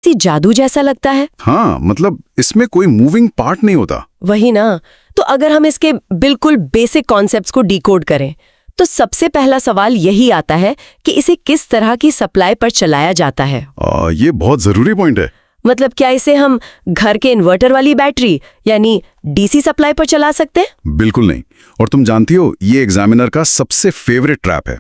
जादू जैसा लगता है। हाँ, मतलब इसमें कोई मूविंग पार्ट नहीं होता। वही ना। तो अगर हम इसके बिल्कुल बेसिक कॉन्सेप्ट्स को डिकोड करें तो सबसे पहला सवाल यही आता है कि इसे किस तरह की सप्लाई पर चलाया जाता है। ये बहुत जरूरी पॉइंट है। मतलब क्या इसे हम घर के इन्वर्टर वाली बैटरी यानी डीसी सप्लाई पर चला सकते हैं? बिल्कुल नहीं। और तुम जानती हो, ये एग्जामिनर का सबसे फेवरेट ट्रैप है।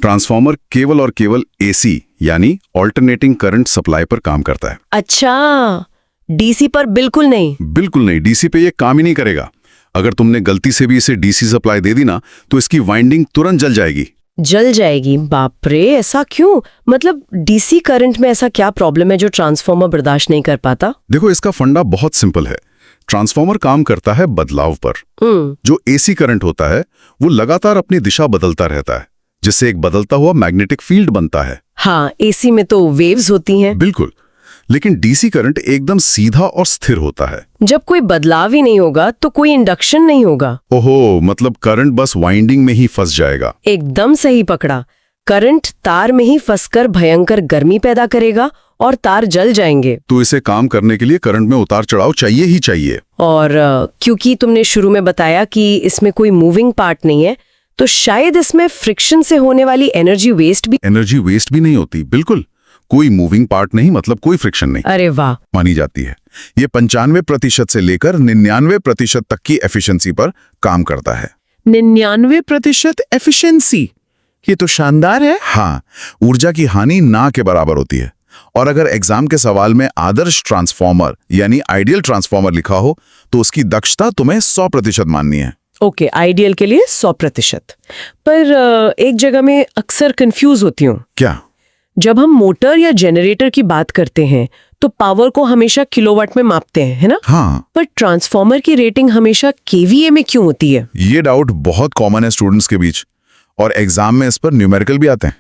ट्रांसफॉर्मर केवल और केवल एसी यानी ऑल्टरनेटिंग करंट सप्लाई पर काम करता है। अच्छा, डीसी पर बिल्कुल नहीं? बिल्कुल नहीं, डीसी पे ये काम ही नहीं करेगा। अगर तुमने गलती से भी इसे डीसी सप्लाई दे दी ना, तो इसकी वाइंडिंग तुरंत जल जाएगी। जल जाएगी? बाप रे, ऐसा क्यों? मतलब डीसी करंट में ऐसा क्या प्रॉब्लम है जो ट्रांसफॉर्मर बर्दाश्त नहीं कर पाता? देखो, इसका फंडा बहुत सिंपल है। ट्रांसफॉर्मर काम करता है बदलाव पर। जो एसी करंट होता है वो लगातार अपनी दिशा बदलता रहता है, जिससे एक बदलता हुआ मैग्नेटिक फील्ड बनता है। हाँ, एसी में तो वेव्स होती हैं। बिल्कुल, लेकिन डीसी करंट एकदम सीधा और स्थिर होता है। जब कोई बदलाव ही नहीं होगा तो कोई इंडक्शन नहीं होगा। ओहो, मतलब करंट बस वाइंडिंग में ही फंस जाएगा। एकदम सही पकड़ा। करंट तार में ही फंसकर भयंकर गर्मी पैदा करेगा और तार जल जाएंगे। तो इसे काम करने के लिए करंट में उतार चढ़ाव चाहिए ही चाहिए। और क्योंकि तुमने शुरू में बताया कि इसमें कोई मूविंग पार्ट नहीं है, तो शायद इसमें फ्रिक्शन से होने वाली एनर्जी वेस्ट भी नहीं होती। बिल्कुल, कोई मूविंग पार्ट नहीं, मतलब कोई फ्रिक्शन नहीं। अरे वाह, मानी जाती है। ये 95% से लेकर 99% तक की एफिशिएंसी पर काम करता है। 99% एफिशिएंसी, ये तो शानदार है। हाँ, ऊर्जा की हानि ना के बराबर होती है। और अगर एग्जाम के सवाल में आदर्श ट्रांसफॉर्मर यानी आइडियल ट्रांसफॉर्मर लिखा हो तो उसकी दक्षता तुम्हें 100% माननी है। ओके, आइडियल के लिए 100%। पर एक जगह में अक्सर कंफ्यूज होती हूँ। क्या? जब हम मोटर या जनरेटर की बात करते हैं तो पावर को हमेशा किलोवाट में मापते हैं, है ना? हाँ। पर ट्रांसफॉर्मर की रेटिंग हमेशा केवीए में क्यों होती है? ये डाउट बहुत कॉमन है स्टूडेंट्स के बीच, और एग्जाम में इस पर न्यूमेरिकल भी आते हैं।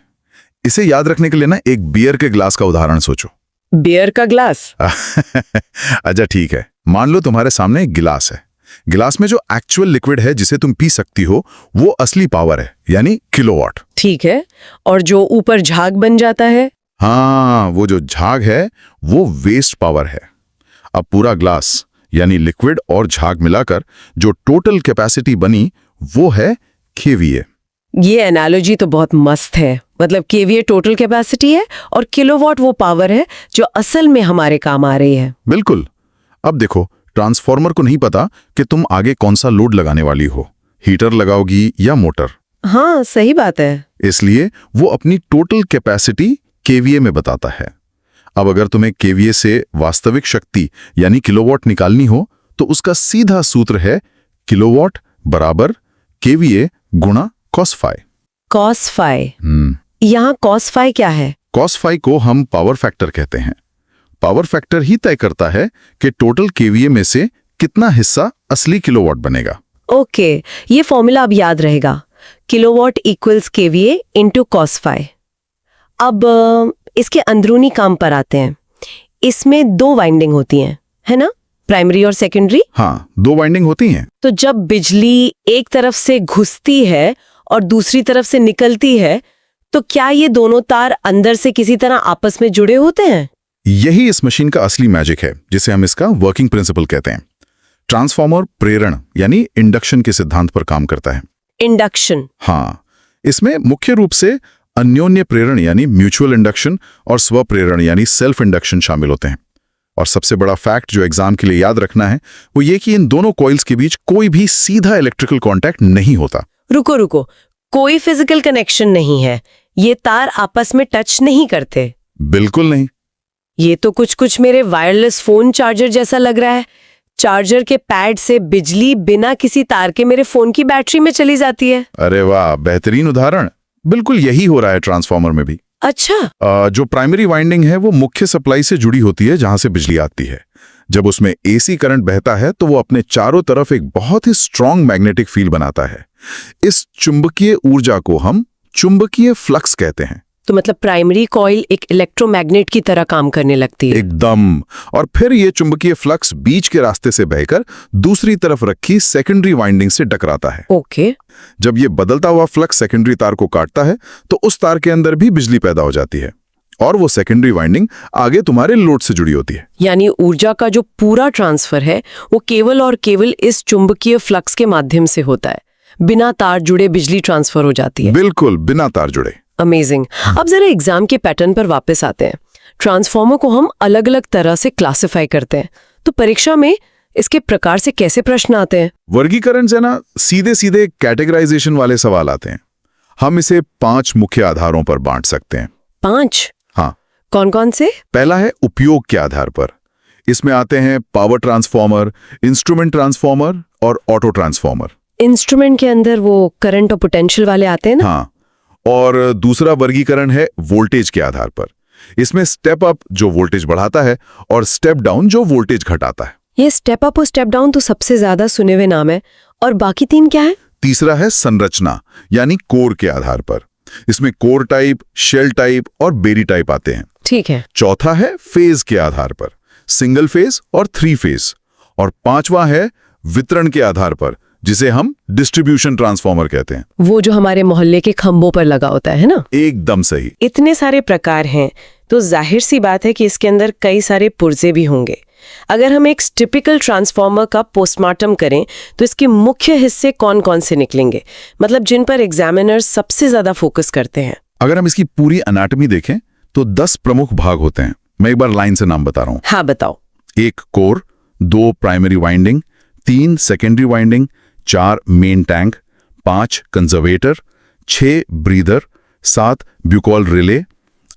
इसे याद रखने के लिए ना एक बियर के ग्लास का उदाहरण सोचो। बियर का ग्लास? अच्छा ठीक है, मान लो तुम्हारे सामने एक गिलास है। गिलास में जो एक्चुअल लिक्विड है जिसे तुम पी सकती हो वो असली पावर है, यानी किलोवाट। ठीक है, और जो ऊपर झाग बन जाता है? हाँ, वो जो झाग है वो वेस्ट पावर है। अब पूरा ग्लास यानी लिक्विड और झाग मिलाकर जो टोटल कैपेसिटी बनी वो है केवीए। ये एनालॉजी तो बहुत मस्त है। मतलब केवीए टोटल कैपेसिटी है और किलोवाट वो पावर है जो असल में हमारे काम आ रही है। बिल्कुल। अब देखो, ट्रांसफॉर्मर को नहीं पता कि तुम आगे कौन सा लोड लगाने वाली हो, हीटर लगाओगी या मोटर। हाँ, सही बात है। इसलिए वो अपनी टोटल कैपेसिटी केवीए में बताता है। अब अगर तुम्हें केवीए से वास्तविक शक्ति यानी किलोवाट निकालनी हो तो उसका सीधा सूत्र है किलोवाट बराबर केवीए गुणा कॉस फाई। Cos phi? यहाँ कॉस फाई क्या है? कॉस फाई को हम पावर फैक्टर कहते हैं। पावर फैक्टर ही तय करता है कि टोटल केवीए में से कितना हिस्सा असली किलोवाट बनेगा। ओके, ये फॉर्मूला अब याद रहेगा। Kilowatt equals KVA into cos phi. अब इसके अंदरूनी काम पर आते हैं। इसमें 2 वाइंडिंग होती हैं, है ना? प्राइमरी और सेकेंडरी। हाँ, 2 वाइंडिंग होती हैं। तो जब बिजली एक तरफ से घुसती है और दूसरी तरफ से निकलती है तो क्या ये दोनों तार अंदर से किसी तरह आपस में जुड़े होते हैं? यही इस मशीन का असली मैजिक है, जिसे हम इसका वर्किंग प्रिंसिपल कहते हैं। ट्रांसफॉर्मर प्रेरण यानी इंडक्शन के सिद्धांत पर काम करता है। इंडक्शन? हाँ, इसमें मुख्य रूप से अन्योन्य प्रेरण यानी म्यूचुअल इंडक्शन और स्व प्रेरण यानी सेल्फ इंडक्शन शामिल होते हैं। और सबसे बड़ा फैक्ट जो एग्जाम के लिए याद रखना है वो ये कि इन दोनों कॉइल्स के बीच कोई भी सीधा इलेक्ट्रिकल कॉन्टैक्ट नहीं होता। रुको, कोई फिजिकल कनेक्शन नहीं है? ये तार आपस में टच नहीं करते? बिल्कुल नहीं। ये तो कुछ मेरे वायरलेस फोन चार्जर जैसा लग रहा है। चार्जर के पैड से बिजली बिना किसी तार के मेरे फोन की बैटरी में चली जाती है। अरे वाह, बेहतरीन उदाहरण। बिल्कुल यही हो रहा है ट्रांसफॉर्मर में भी। अच्छा। जो प्राइमरी वाइंडिंग है वो मुख्य सप्लाई से जुड़ी होती है, जहां से बिजली आती है। जब उसमें एसी करंट बहता है तो वो अपने चारों तरफ एक बहुत ही स्ट्रॉन्ग मैग्नेटिक फील्ड बनाता है। इस चुंबकीय ऊर्जा को हम चुंबकीय फ्लक्स कहते हैं। तो मतलब प्राइमरी कॉइल एक इलेक्ट्रोमैग्नेट की तरह काम करने लगती है? एकदम। और फिर ये चुंबकीय फ्लक्स बीच के रास्ते से बहकर दूसरी तरफ रखी सेकेंडरी वाइंडिंग से टकराता है। ओके। जब ये बदलता हुआ फ्लक्स सेकेंडरी तार को काटता है तो उस तार के अंदर भी बिजली पैदा हो जाती है। और वो सेकेंडरी वाइंडिंग आगे तुम्हारे लोड से जुड़ी होती है। यानी ऊर्जा का जो पूरा ट्रांसफर है वो केवल और केवल इस चुंबकीय फ्लक्स के माध्यम से होता है, बिना तार जुड़े बिजली ट्रांसफर हो जाती है। बिल्कुल बिना तार जुड़े। अमेजिंग। अब जरा एग्जाम के पैटर्न पर वापस आते हैं। ट्रांसफॉर्मर को हम अलग अलग तरह से क्लासिफाई करते हैं, तो परीक्षा में इसके प्रकार से कैसे प्रश्न आते हैं? वर्गीकरण से ना सीधे सीधे कैटेगराइजेशन वाले सवाल आते हैं। हम इसे 5 मुख्य आधारों पर बांट सकते हैं। 5? हाँ। कौन कौन से? पहला है उपयोग के आधार पर। इसमें आते हैं पावर ट्रांसफॉर्मर, इंस्ट्रूमेंट ट्रांसफॉर्मर और ऑटो ट्रांसफॉर्मर। इंस्ट्रूमेंट के अंदर वो करंट और पोटेंशियल वाले आते हैं ना? हाँ। और दूसरा वर्गीकरण है वोल्टेज के आधार पर। इसमें स्टेप अप जो वोल्टेज बढ़ाता है और स्टेप डाउन जो वोल्टेज घटाता है। ये स्टेप अप और स्टेप डाउन तो सबसे ज्यादा सुने हुए नाम है, और बाकी 3 क्या है? तीसरा है संरचना यानी कोर के आधार पर। इसमें कोर टाइप, शेल टाइप और बेरी टाइप आते हैं। ठीक है। चौथा है फेज के आधार पर, सिंगल फेज और 3 फेज। और 5वां है वितरण के आधार पर, जिसे हम डिस्ट्रीब्यूशन ट्रांसफॉर्मर कहते हैं। वो जो हमारे मोहल्ले के खंभों पर लगा होता है ना? एकदम सही। इतने सारे प्रकार हैं तो जाहिर सी बात है कि इसके अंदर कई सारे पुर्जे भी होंगे। अगर हम एक टिपिकल ट्रांसफॉर्मर का पोस्टमार्टम करें तो इसके मुख्य हिस्से कौन कौन से निकलेंगे, मतलब जिन पर एग्जामिनर्स सबसे ज्यादा फोकस करते हैं? अगर हम इसकी पूरी एनाटॉमी देखें तो 10 प्रमुख भाग होते हैं। मैं एक बार लाइन से नाम बता रहा हूं। हाँ बताओ। 1 core, 2 primary winding, 3 secondary winding, 4 main tank, 5 conservator, 6 breather, 7 Buchholz relay,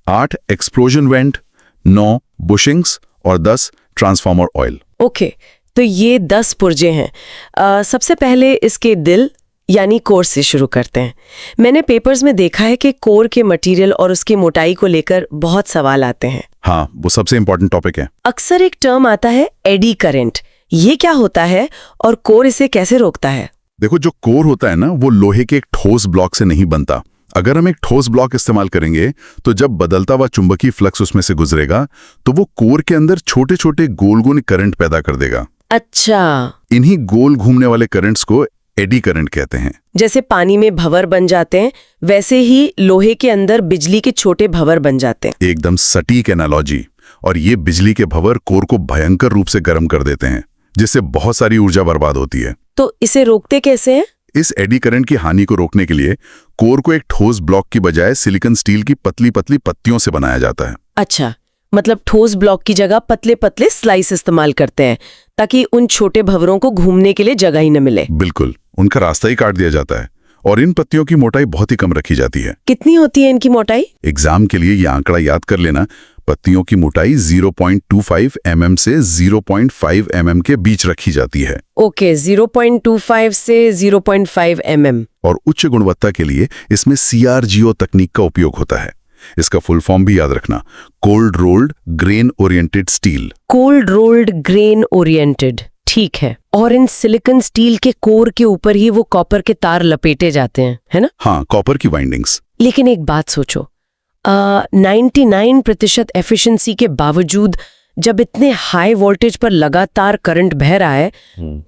8 explosion vent, 9 bushings और 10 ट्रांसफॉर्मर ऑयल। ओके, तो ये 10 पुर्जे हैं। सबसे पहले इसके दिल यानी कोर से शुरू करते हैं। मैंने पेपर्स में देखा है कि कोर के मटेरियल और उसकी मोटाई को लेकर बहुत सवाल आते हैं। हाँ, वो सबसे इंपॉर्टेंट टॉपिक है। अक्सर एक टर्म आता है एडी करंट। ये क्या होता है और कोर इसे कैसे रोकता है? देखो, जो कोर होता है ना, वो लोहे के एक ठोस ब्लॉक से नहीं बनता। अगर हम एक ठोस ब्लॉक इस्तेमाल करेंगे तो जब बदलता हुआ चुंबकीय फ्लक्स उसमें से गुजरेगा तो वो कोर के अंदर छोटे छोटे गोल गोल करंट पैदा कर देगा। अच्छा। इन्हीं गोल घूमने वाले करंट्स को एडी करंट कहते हैं। जैसे पानी में भंवर बन जाते हैं, वैसे ही लोहे के अंदर बिजली के छोटे भंवर बन जाते हैं। एकदम सटीक एनालॉजी। और ये बिजली के भंवर कोर को भयंकर रूप से गर्म कर देते हैं, जिससे बहुत सारी ऊर्जा बर्बाद होती है। तो इसे रोकते कैसे हैं? इस एडी करंट की हानि को रोकने के लिए कोर को एक ठोस ब्लॉक की बजाय सिलिकॉन स्टील की पतली पतली पत्तियों से बनाया जाता है। अच्छा, मतलब ठोस ब्लॉक की जगह पतले पतले स्लाइस इस्तेमाल करते हैं ताकि उन छोटे भंवरों को घूमने के लिए जगह ही न मिले। बिल्कुल, उनका रास्ता ही काट दिया जाता है। और इन पत्तियों की मोटाई बहुत ही कम रखी जाती है। कितनी होती है इनकी मोटाई? एग्जाम के लिए ये आंकड़ा याद कर लेना। पत्तियों की मोटाई 0.25 mm से 0.5 mm के बीच रखी जाती है। ओके, 0.25 से 0.5 mm। और उच्च गुणवत्ता के लिए इसमें CRGO तकनीक का उपयोग होता है। इसका फुल फॉर्म भी याद रखना, cold rolled grain oriented steel. Cold rolled grain oriented, ठीक है। और इन सिलिकॉन स्टील के कोर के ऊपर ही वो कॉपर के तार लपेटे जाते हैं, है ना? हाँ, कॉपर की वाइंडिंग्स। लेकिन एक बात सोचो, 99% एफिशिएंसी के बावजूद जब इतने हाई वोल्टेज पर लगातार करंट बह रहा है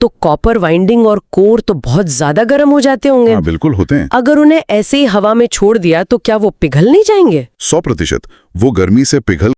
तो कॉपर वाइंडिंग और कोर तो बहुत ज्यादा गर्म हो जाते होंगे। हाँ, बिल्कुल होते हैं। अगर उन्हें ऐसे ही हवा में छोड़ दिया तो क्या वो पिघल नहीं जाएंगे? 100% वो गर्मी से पिघल